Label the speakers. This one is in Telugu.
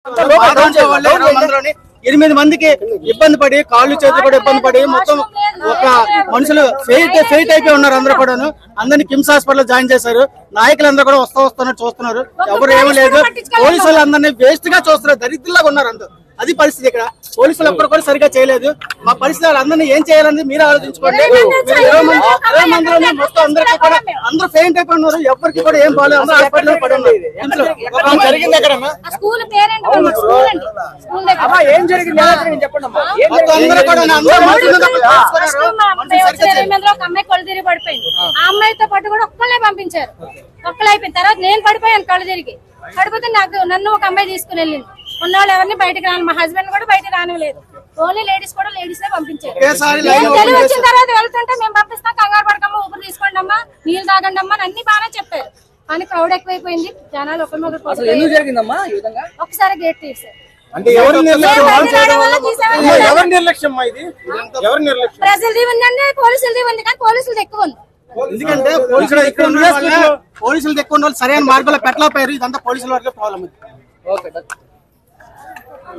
Speaker 1: 8 మందికి ఇబ్బంది పడి కాళ్ళు చేతులు కూడా ఇబ్బంది పడి మొత్తం ఒక మనుషులు ఫెయిట్ అయిపోయి ఉన్నారు. అందరూ కూడాను అందరినీ కిమ్స్ హాస్పిటల్ జాయిన్ చేశారు. నాయకులందరూ కూడా వస్తున్నారు చూస్తున్నారు. ఎవరు ఏమీ లేదు. పోలీసులు అందరినీ వేస్ట్ గా చూస్తున్నారు. దరిద్రులాగా ఉన్నారు అందరూ. అది పరిస్థితి. ఇక్కడ పోలీసులు ఒక్కరు కూడా సరిగా చేయలేదు. మా పరిస్థితి అందరినీ ఏం చేయాలని మీరు ఆలోచించుకోండి. 20 మందిలోనే మొత్తం అందరికీ కూడా అందరూ ఫెయింట్ అయిపోయి ఉన్నారు. ఎవరికి కూడా ఏం బాగాలేదు. అందరూ హాస్పిటల్ పడి ఉన్నారు. జరిగింది ఎక్కడ
Speaker 2: పడిపోయింది. ఆ అమ్మాయితో పాటు కూడా ఒక్కళ్ళే పంపించారు. ఒక్కళ్ళు అయిపోయిన తర్వాత నేను పడిపోయాను. కళ్ళు తిరిగి పడిపోతే నన్ను ఒక అమ్మాయి తీసుకుని వెళ్ళింది. ఉన్నవాళ్ళు ఎవరిని బయటకు రాను. మా హస్బెండ్ కూడా బయటకు రానివ్వలేదు. ఓన్లీ లేడీస్ కూడా లేడీస్ పంపించారు. తెలివి వచ్చిన తర్వాత వెళ్తుంటే మేము పంపిస్తాం, కంగారు పడకమ్మా, ఊపిరి తీసుకోండి అమ్మా, నీళ్ళు తాగండి అమ్మా అన్ని బాగానే చెప్పారు. కానీ క్రౌడ్ ఎక్కువైపోయింది. జనాలు ఒకసారి గేట్ తీసారు. ప్రజలది ఉందండి, పోలీసులది ఉంది. కానీ పోలీసులది ఎక్కువ ఉంది.
Speaker 1: ఎందుకంటే పోలీసులు ఎక్కువ ఉండడం వల్ల సరైన మార్గంలో పెట్టలేకపోయారు. ఇదంతా పోలీసుల వరకే ప్రాబ్లం.